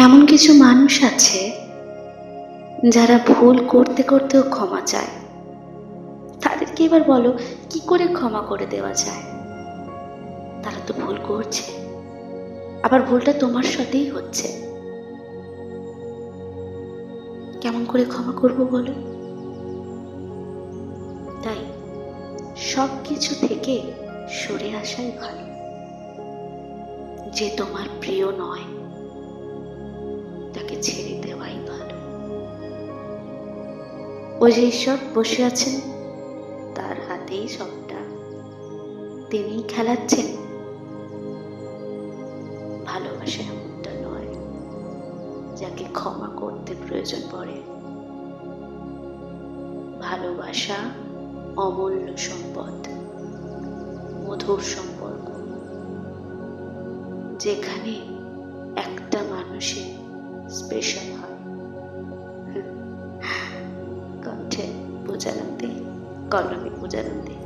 এমন কিছু মানুষ আছে যারা ভুল করতে করতেও ক্ষমা চায়। তাদেরকে এবার বলো কি করে ক্ষমা করে দেওয়া যায়? তারা তো ভুল করছে, আবার ভুলটা তোমার সাথেই হচ্ছে। কেমন করে ক্ষমা করবো বলো? তাই সব কিছু থেকে সরে আসাই ভালো। যে তোমার প্রিয় নয় তাকে ছেড়ে দেওয়াই ভালো। ও যে ঈশ্বর বসে আছেন, তার হাতেই সবটা, তিনিই খেলাচ্ছেন। ভালোবাসা এমনটা নয় যাকে ক্ষমা করতে প্রয়োজন পড়ে। ভালোবাসা অমূল্য সম্পদ, মধুর সম্পর্ক, যেখানে একটা মানুষই স্পেশাল হয়। কণ্ঠে পূজানন্দী, কলমে পূজানন্দী।